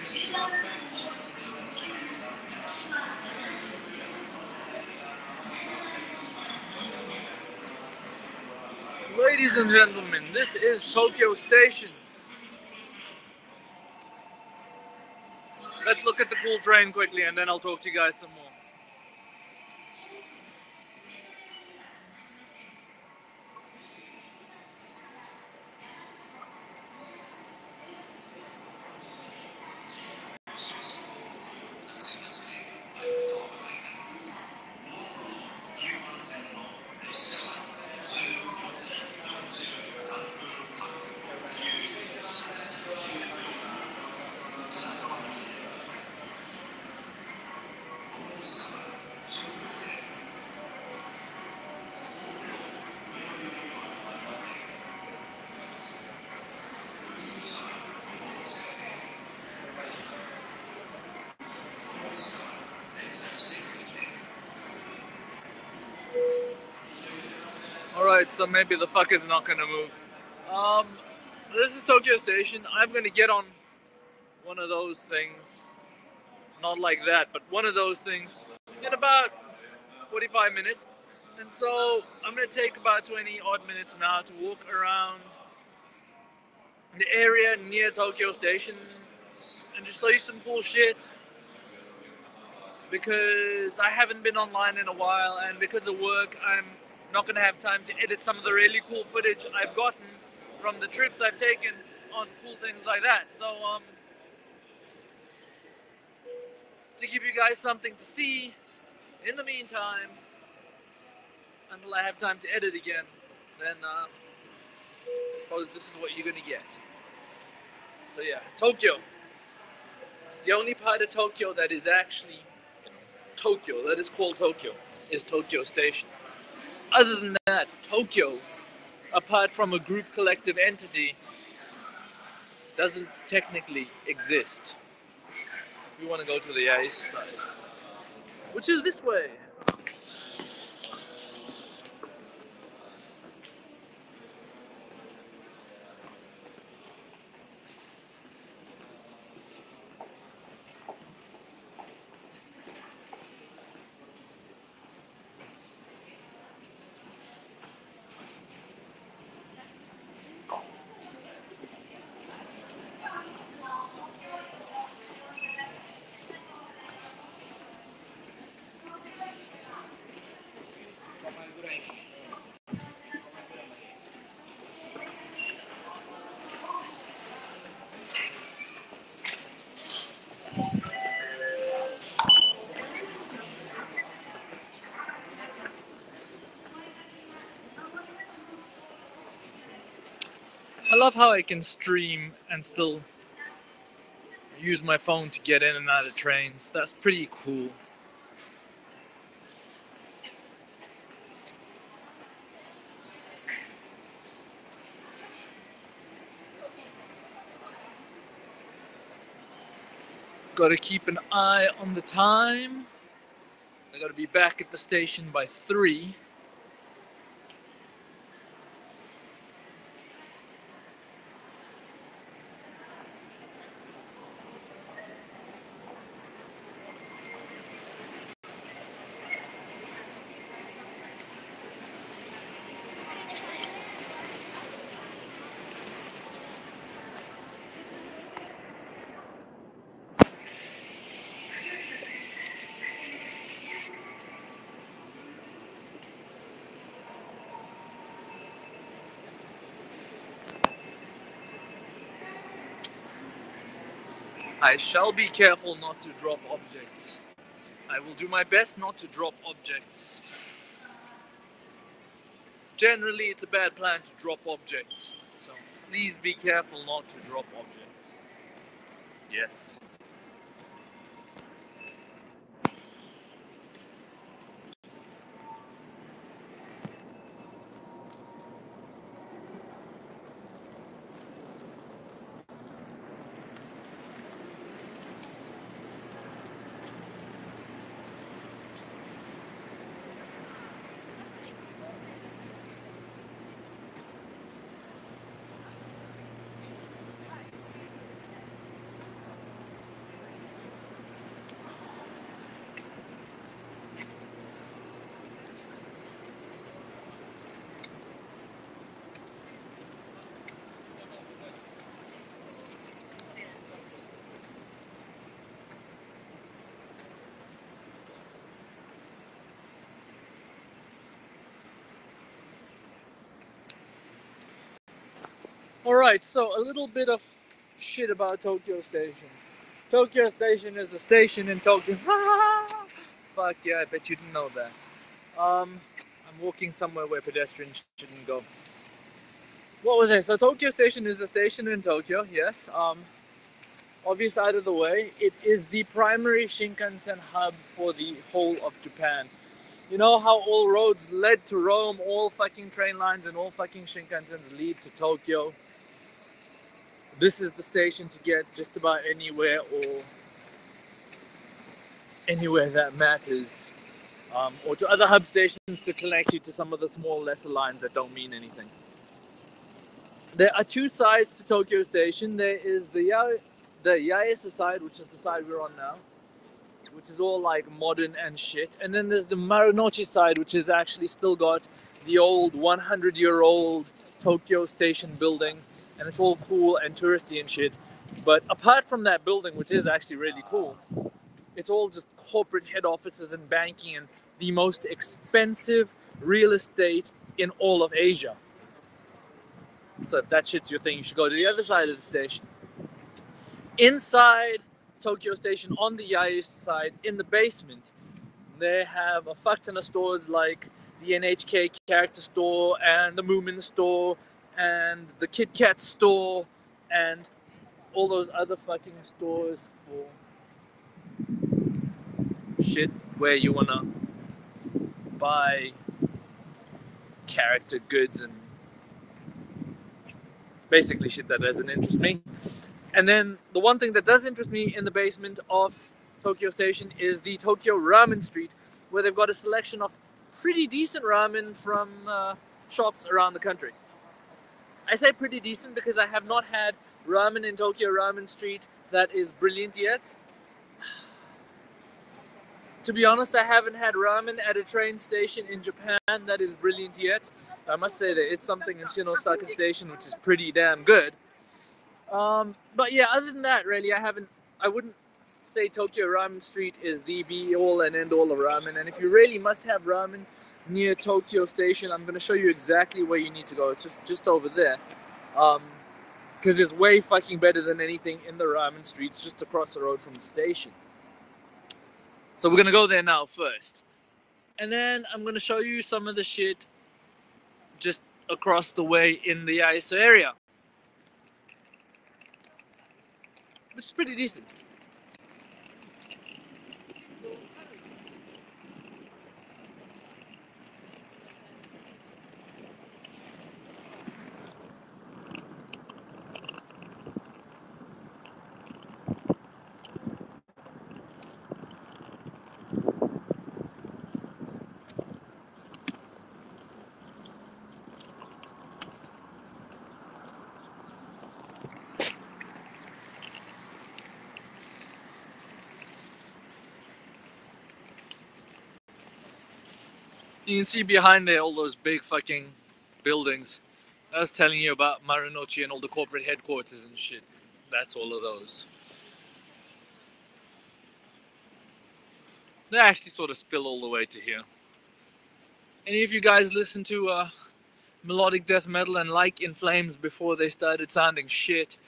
Ladies and gentlemen, this is Tokyo Station. Let's look at the cool train quickly and then I'll talk to you guys some more. Alright, so maybe the fuck is not gonna move. This is Tokyo Station. I'm gonna get on one of those things. Not like that, but one of those things in about 45 minutes. And so I'm gonna take about 20 odd minutes now to walk around the area near Tokyo Station and just show you some cool shit. Because I haven't been online in a while, and because of work, I'm not gonna have time to edit some of the really cool footage I've gotten from the trips I've taken on cool things like that. So, to give you guys something to see in the meantime, until I have time to edit again, then I suppose this is what you're gonna get. So yeah, Tokyo. The only part of Tokyo that is actually Tokyo, that is called Tokyo, is Tokyo Station. Other than that, Tokyo, apart from a group collective entity, doesn't technically exist. We want to go to the Yaesu Side, which is this way. I love how I can stream and still use my phone to get in and out of trains. That's pretty cool. Gotta keep an eye on the time. I gotta be back at the station by 3. I shall be careful not to drop objects. I will do my best not to drop objects. Generally, it's a bad plan to drop objects, so please be careful not to drop objects. Yes. Alright, so a little bit of shit about Tokyo Station. Tokyo Station is a station in Tokyo. Fuck yeah, I bet you didn't know that. I'm walking somewhere where pedestrians shouldn't go. What was I? So Tokyo Station is a station in Tokyo, yes. Obvious out of the way, it is the primary Shinkansen hub for the whole of Japan. You know how all roads led to Rome, all fucking train lines and all fucking Shinkansens lead to Tokyo? This is the station to get just about anywhere or anywhere that matters. Or to other hub stations to connect you to some of the small, lesser lines that don't mean anything. There are two sides to Tokyo Station. There is the Yaesu side, which is the side we're on now, which is all like modern and shit. And then there's the Marunouchi side, which has actually still got the old 100-year-old Tokyo Station building, and it's all cool and touristy and shit. But apart from that building, which is actually really cool, it's all just corporate head offices and banking and the most expensive real estate in all of Asia. So if that shit's your thing, you should go to the other side of the station. Inside Tokyo Station, on the Yaesu side, in the basement, they have a fuck ton of stores like the NHK character store and the Moomin store and the Kit Kat store and all those other fucking stores for shit where you wanna buy character goods and basically shit that doesn't interest me. And then the one thing that does interest me in the basement of Tokyo Station is the Tokyo Ramen Street, where they've got a selection of pretty decent ramen from shops around the country. I say pretty decent because I have not had ramen in Tokyo Ramen Street that is brilliant yet. To be honest, I haven't had ramen at a train station in Japan that is brilliant yet. I must say there is something in Shinosaka Station which is pretty damn good. But yeah, other than that, really, I wouldn't say Tokyo Ramen Street is the be-all and end-all of ramen. And if you really must have ramen near Tokyo Station, I'm going to show you exactly where you need to go. It's just over there. Because it's way fucking better than anything in the ramen streets just across the road from the station. So we're going to go there now first. And then I'm going to show you some of the shit just across the way in the Yaesu area, which is pretty decent. You can see behind there all those big fucking buildings. I was telling you about Marunouchi and all the corporate headquarters and shit. That's all of those. They actually sort of spill all the way to here. Any of you guys listen to melodic death metal and like In Flames before they started sounding shit?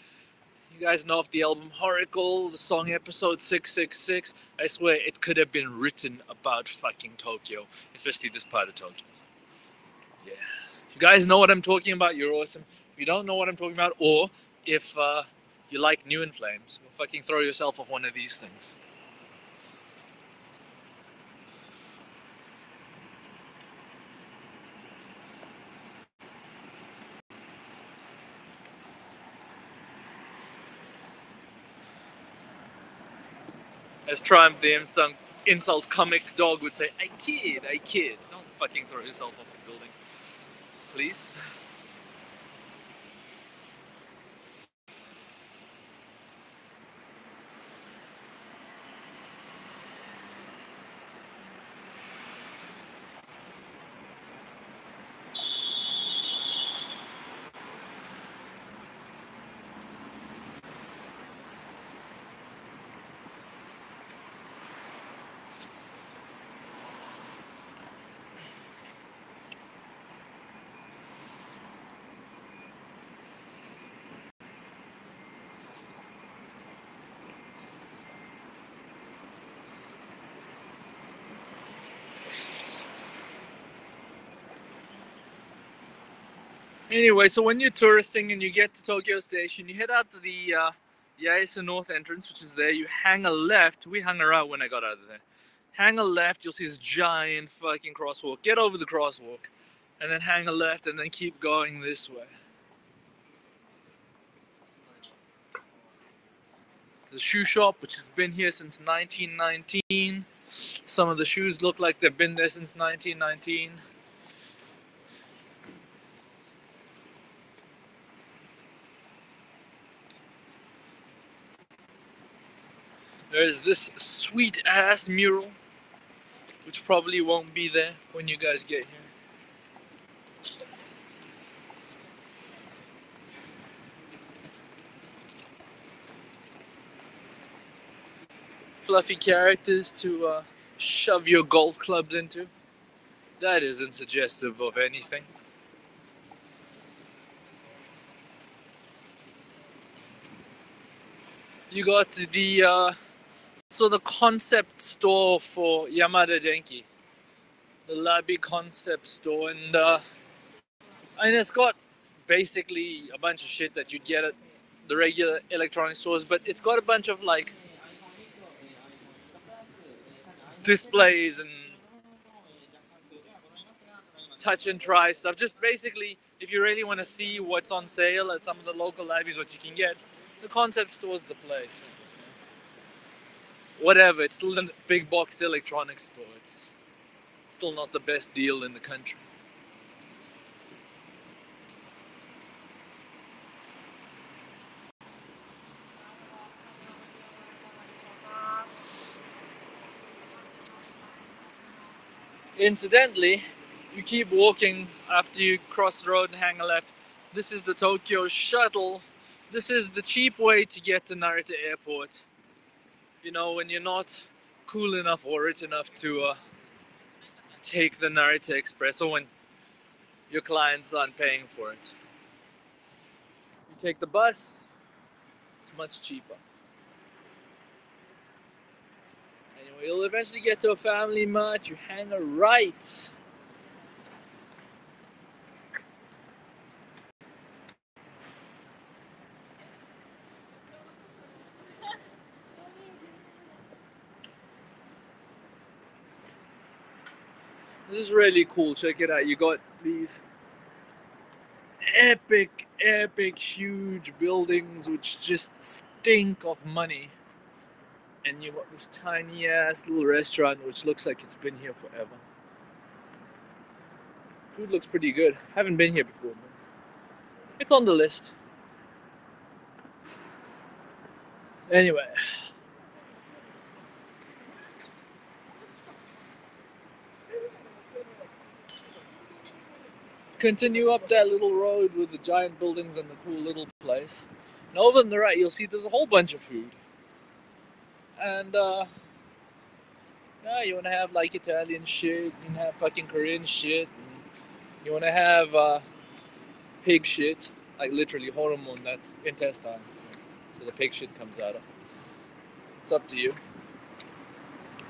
You guys know of the album Horacle, the song Episode 666? I swear it could have been written about fucking Tokyo, especially this part of Tokyo. Yeah. If you guys know what I'm talking about, you're awesome. If you don't know what I'm talking about, or if you like New In Flames, fucking throw yourself off one of these things. As Triumph the insult comic dog would say, I kid. Don't fucking throw yourself off a building. Please? Anyway, so when you're touristing and you get to Tokyo Station, you head out to the Yaesu North entrance, which is there. You hang a left. We hung around when I got out of there. Hang a left, you'll see this giant fucking crosswalk. Get over the crosswalk, and then hang a left, and then keep going this way. The shoe shop, which has been here since 1919. Some of the shoes look like they've been there since 1919. There's this sweet ass mural, which probably won't be there when you guys get here. Fluffy characters to shove your golf clubs into. That isn't suggestive of anything. You got the concept store for Yamada Denki, the Labi concept store, and it's got basically a bunch of shit that you'd get at the regular electronic stores, but it's got a bunch of like displays and touch and try stuff. Just basically, if you really want to see what's on sale at some of the local Labis, what you can get, the concept store's the place. Whatever, it's still a big box electronics store. It's still not the best deal in the country. Incidentally, you keep walking after you cross the road and hang a left. This is the Tokyo shuttle. This is the cheap way to get to Narita Airport. You know, when you're not cool enough or rich enough to take the Narita Express, or when your clients aren't paying for it. You take the bus, it's much cheaper. Anyway, you'll eventually get to a Family Mart, you hang a right. This is really cool, check it out. You got these epic, huge buildings which just stink of money. And you got this tiny ass little restaurant which looks like it's been here forever. Food looks pretty good. Haven't been here before, but it's on the list. Anyway. Continue up that little road with the giant buildings and the cool little place. And over on the right, you'll see there's a whole bunch of food. And, yeah, you want to have like Italian shit, you can have fucking Korean shit, you want to have pig shit, like literally hormone, that's intestine. So the pig shit comes out of. It's up to you.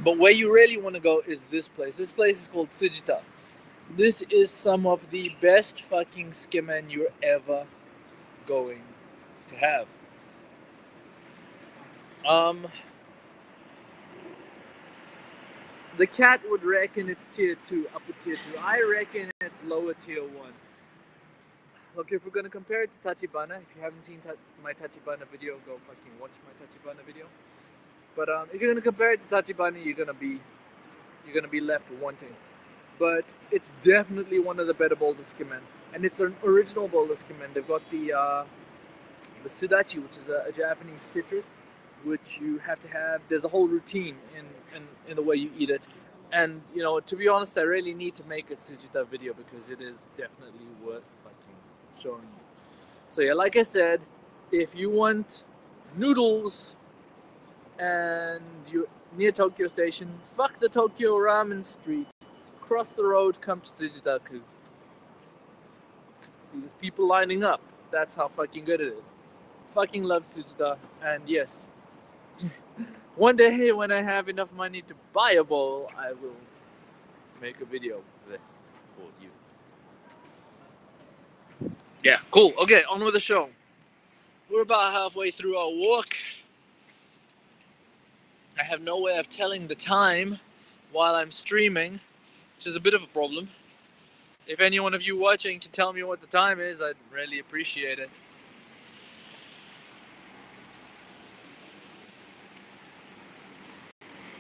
But where you really want to go is this place. This place is called Tsujita. This is some of the best fucking skimen you're ever going to have. The cat would reckon it's tier 2, upper tier 2. I reckon it's lower tier 1. Look, if we're going to compare it to Tachibana, if you haven't seen my Tachibana video, go fucking watch my Tachibana video. But if you're going to compare it to Tachibana, you're going to be left wanting. But it's definitely one of the better bowls of skimen, and it's an original bowl of skimen. They've got the sudachi, which is a Japanese citrus, which you have to have. There's a whole routine in the way you eat it, and you know, to be honest, I really need to make a Tsujita video because it is definitely worth fucking showing you. So yeah, like I said, if you want noodles and you're near Tokyo Station, fuck the Tokyo Ramen Street. Cross the road, come to Tsujita, because there's people lining up. That's how fucking good it is. Fucking love Tsujita, and yes, one day when I have enough money to buy a bowl, I will make a video there for you. Yeah, cool. Okay, on with the show. We're about halfway through our walk. I have no way of telling the time while I'm streaming, which is a bit of a problem. If any one of you watching can tell me what the time is, I'd really appreciate it.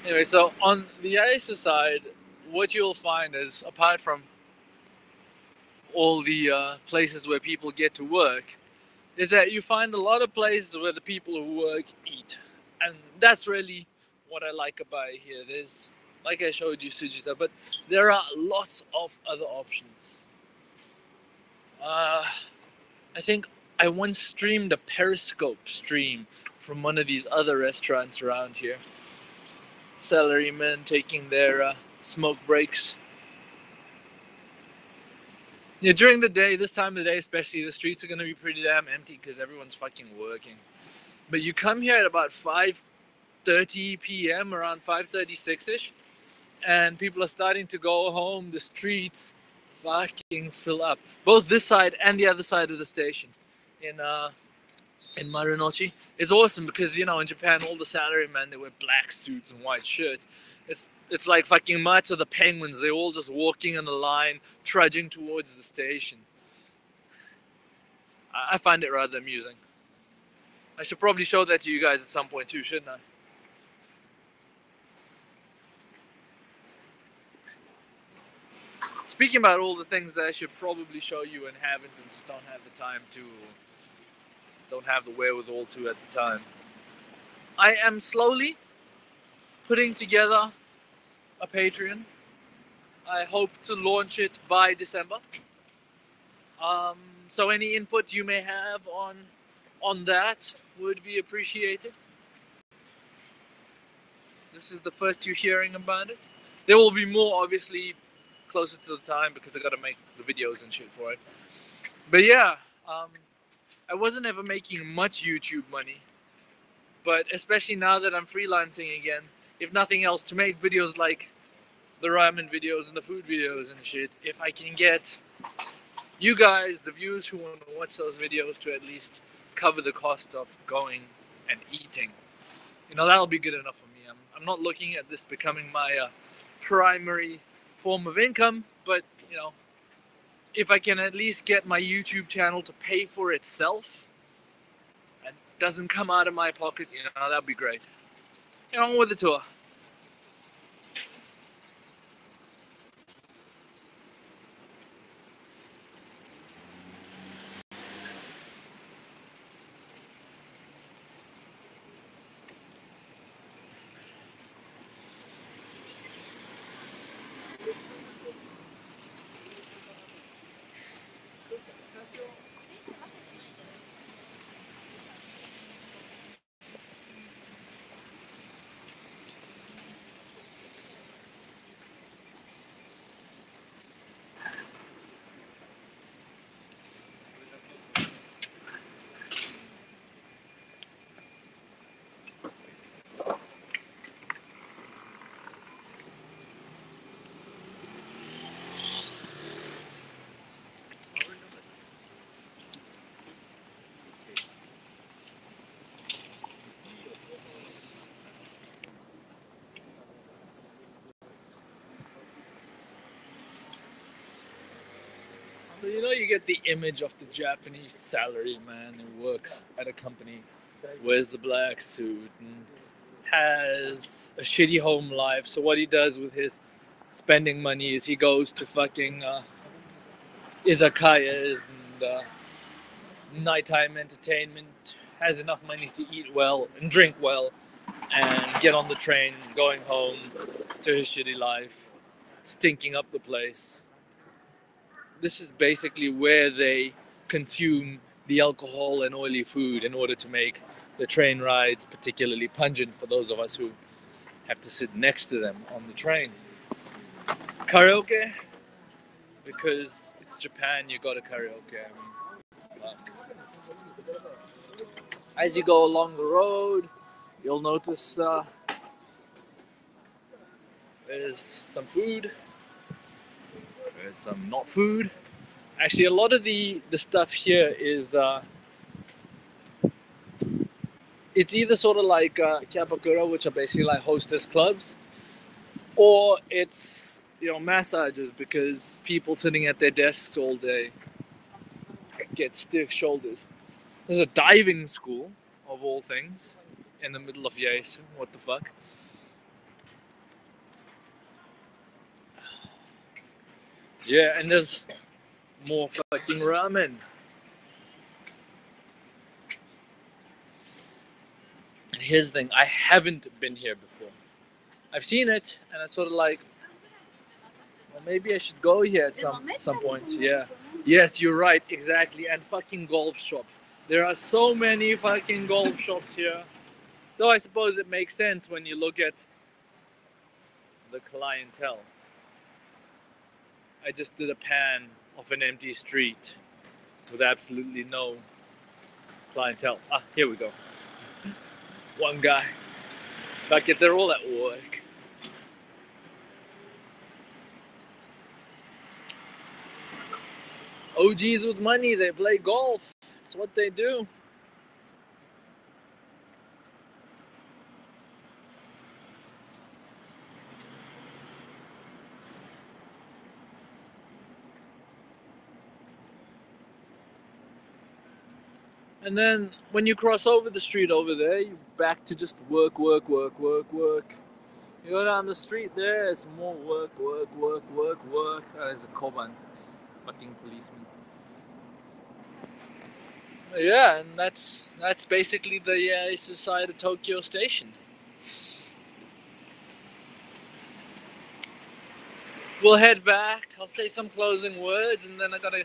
Anyway, so on the Yaesu side, what you'll find is, apart from all the places where people get to work, is that you find a lot of places where the people who work eat. And that's really what I like about it here. There's, like I showed you, Sujita, but there are lots of other options. I think I once streamed a Periscope stream from one of these other restaurants around here. Salaryman taking their smoke breaks. Yeah, during the day, this time of the day especially, the streets are going to be pretty damn empty because everyone's fucking working. But you come here at about 5:30 p.m., around 5:36ish, and people are starting to go home. The streets fucking fill up. Both this side and the other side of the station in Marunouchi. It's awesome because, in Japan, all the salarymen, they wear black suits and white shirts. It's like fucking much of the penguins. They're all just walking in a line, trudging towards the station. I find it rather amusing. I should probably show that to you guys at some point too, shouldn't I? Speaking about all the things that I should probably show you and haven't and just don't have the time to, don't have the wherewithal to at the time. I am slowly putting together a Patreon. I hope to launch it by December. So any input you may have on that would be appreciated. This is the first you're hearing about it. There will be more, obviously, closer to the time because I got to make the videos and shit for it. But yeah, I wasn't ever making much YouTube money, but especially now that I'm freelancing again, if nothing else, to make videos like the ramen videos and the food videos and shit, if I can get you guys, the viewers who want to watch those videos, to at least cover the cost of going and eating, that'll be good enough for me. I'm not looking at this becoming my primary form of income, but if I can at least get my YouTube channel to pay for itself and doesn't come out of my pocket, that'd be great. On with the tour. So you get the image of the Japanese salaryman who works at a company, wears the black suit, and has a shitty home life. So what he does with his spending money is he goes to fucking izakayas and nighttime entertainment, has enough money to eat well and drink well, and get on the train going home to his shitty life, stinking up the place. This is basically where they consume the alcohol and oily food in order to make the train rides particularly pungent for those of us who have to sit next to them on the train. Karaoke, because it's Japan, you go to karaoke. Fuck. As you go along the road, you'll notice there's some food, there's some not food, Actually, a lot of the stuff here is it's either sort of like kyabakura, which are basically like hostess clubs, or it's massages because people sitting at their desks all day get stiff shoulders. There's a diving school of all things in the middle of Yaesu. What the fuck? Yeah, and there's more fucking ramen. And here's the thing: I haven't been here before. I've seen it, and it's sort of like, well, maybe I should go here at some point. Yeah. Yes, you're right. Exactly. And fucking golf shops. There are so many fucking golf shops here. Though I suppose it makes sense when you look at the clientele. I just did a pan of an empty street with absolutely no clientele. Ah, here we go. One guy. Fuck it, they're all at work. OGs with money, they play golf. It's what they do. And then when you cross over the street over there, you're back to just work, work, work, work, work. You go down the street there, it's more work, work, work, work, work. There's a Koban, fucking policeman. Yeah, and that's basically the Yaesu Side of Tokyo Station. We'll head back. I'll say some closing words, and then I gotta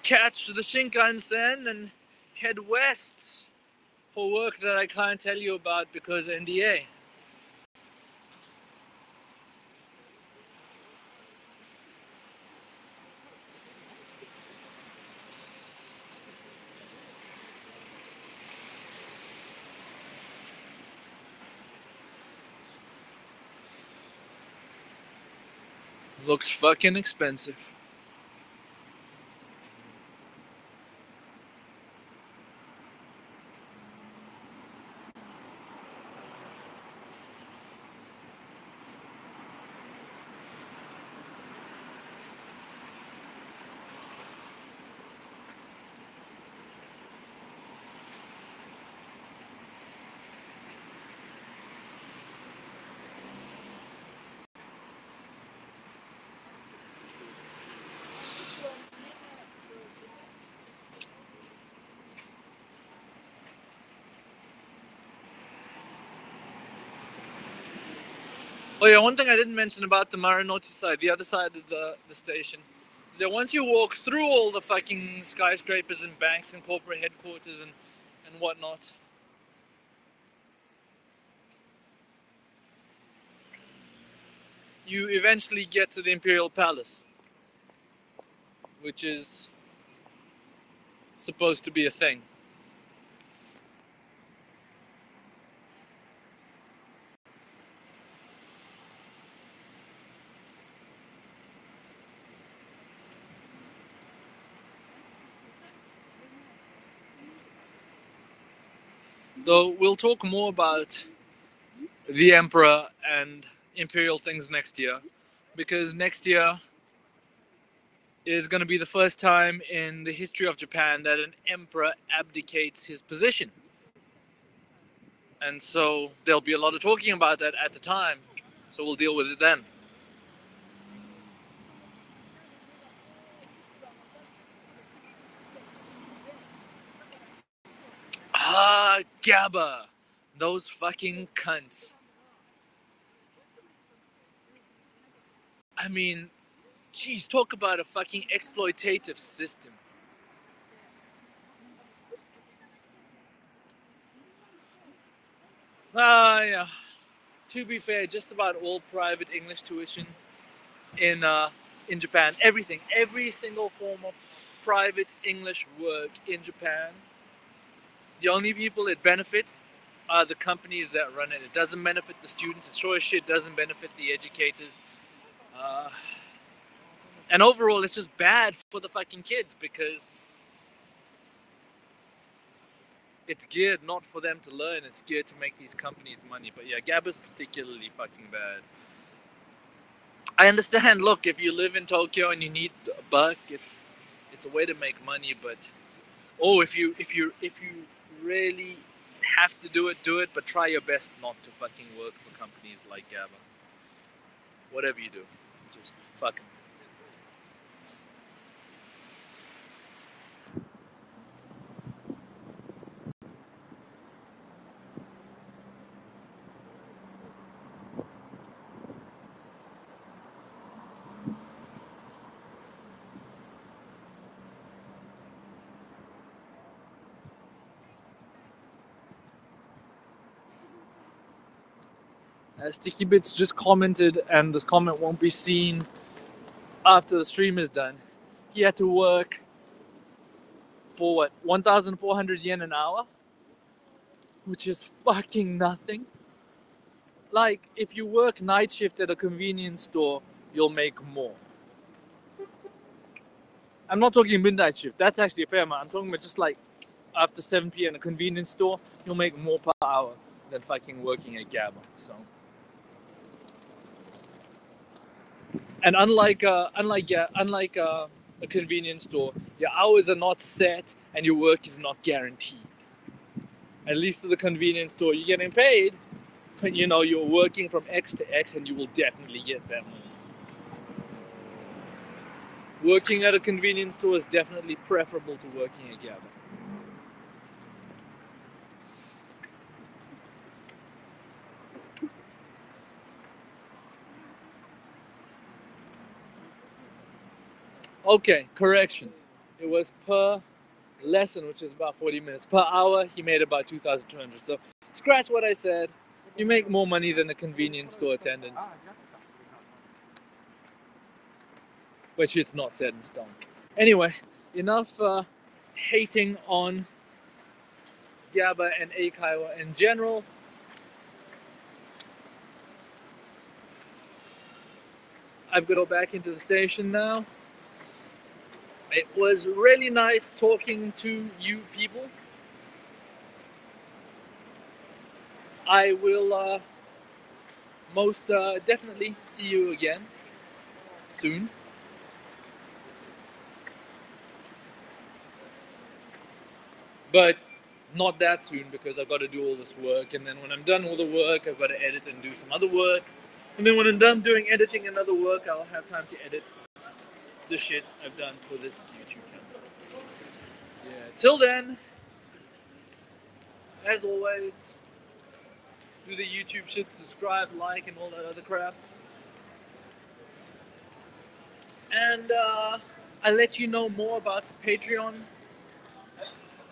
catch the Shinkansen and head west for work that I can't tell you about because NDA. Looks fucking expensive. Oh yeah, one thing I didn't mention about the Marunouchi side, the other side of the station, is that once you walk through all the fucking skyscrapers and banks and corporate headquarters and whatnot, you eventually get to the Imperial Palace, which is supposed to be a thing. Though we'll talk more about the Emperor and Imperial things next year, because next year is going to be the first time in the history of Japan that an emperor abdicates his position. And so there'll be a lot of talking about that at the time. So we'll deal with it then. Ah, GABA. Those fucking cunts. I mean, geez, talk about a fucking exploitative system. Yeah. To be fair, just about all private English tuition in Japan, everything, every single form of private English work in Japan, the only people it benefits are the companies that run it. It doesn't benefit the students. It sure as shit doesn't benefit the educators. Uh, And overall, it's just bad for the fucking kids because it's geared not for them to learn, it's geared to make these companies money. But yeah, GABA's particularly fucking bad. I understand, look, if you live in Tokyo and you need a buck, it's a way to make money, but if you really have to do it, but try your best not to fucking work for companies like GABA. Whatever you do, just fucking. Sticky Bits just commented, and this comment won't be seen after the stream is done. He had to work for what, 1,400 yen an hour? Which is fucking nothing. Like, if you work night shift at a convenience store, you'll make more. I'm not talking midnight shift, that's actually a fair amount. I'm talking about just like after 7 p.m. at a convenience store, you'll make more per hour than fucking working at GABA. So. And unlike a convenience store, your hours are not set and your work is not guaranteed. At least at the convenience store, you're getting paid, but you know you're working from X to X, and you will definitely get that money. Working at a convenience store is definitely preferable to working at GABA. Okay, correction. It was per lesson, which is about 40 minutes. Per hour, he made about 2,200. So scratch what I said. You make more money than a convenience store attendant. Which is not set in stone. Anyway, enough hating on GABA and Eikaiwa in general. I've got to go back into the station now. It was really nice talking to you people. I will most definitely see you again soon. But not that soon, because I've got to do all this work, and then when I'm done all the work, I've got to edit and do some other work. And then when I'm done doing editing and other work, I'll have time to edit the shit I've done for this YouTube channel. Yeah. Till then, as always, do the YouTube shit, subscribe, like, and all that other crap. And I'll let you know more about the Patreon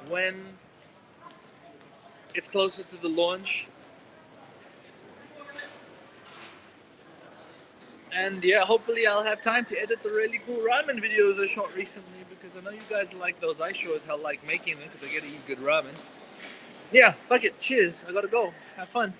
when it's closer to the launch. And yeah, hopefully I'll have time to edit the really cool ramen videos I shot recently, because I know you guys like those. I sure as hell like making them because I get to eat good ramen. Yeah, fuck it. Cheers. I gotta go. Have fun.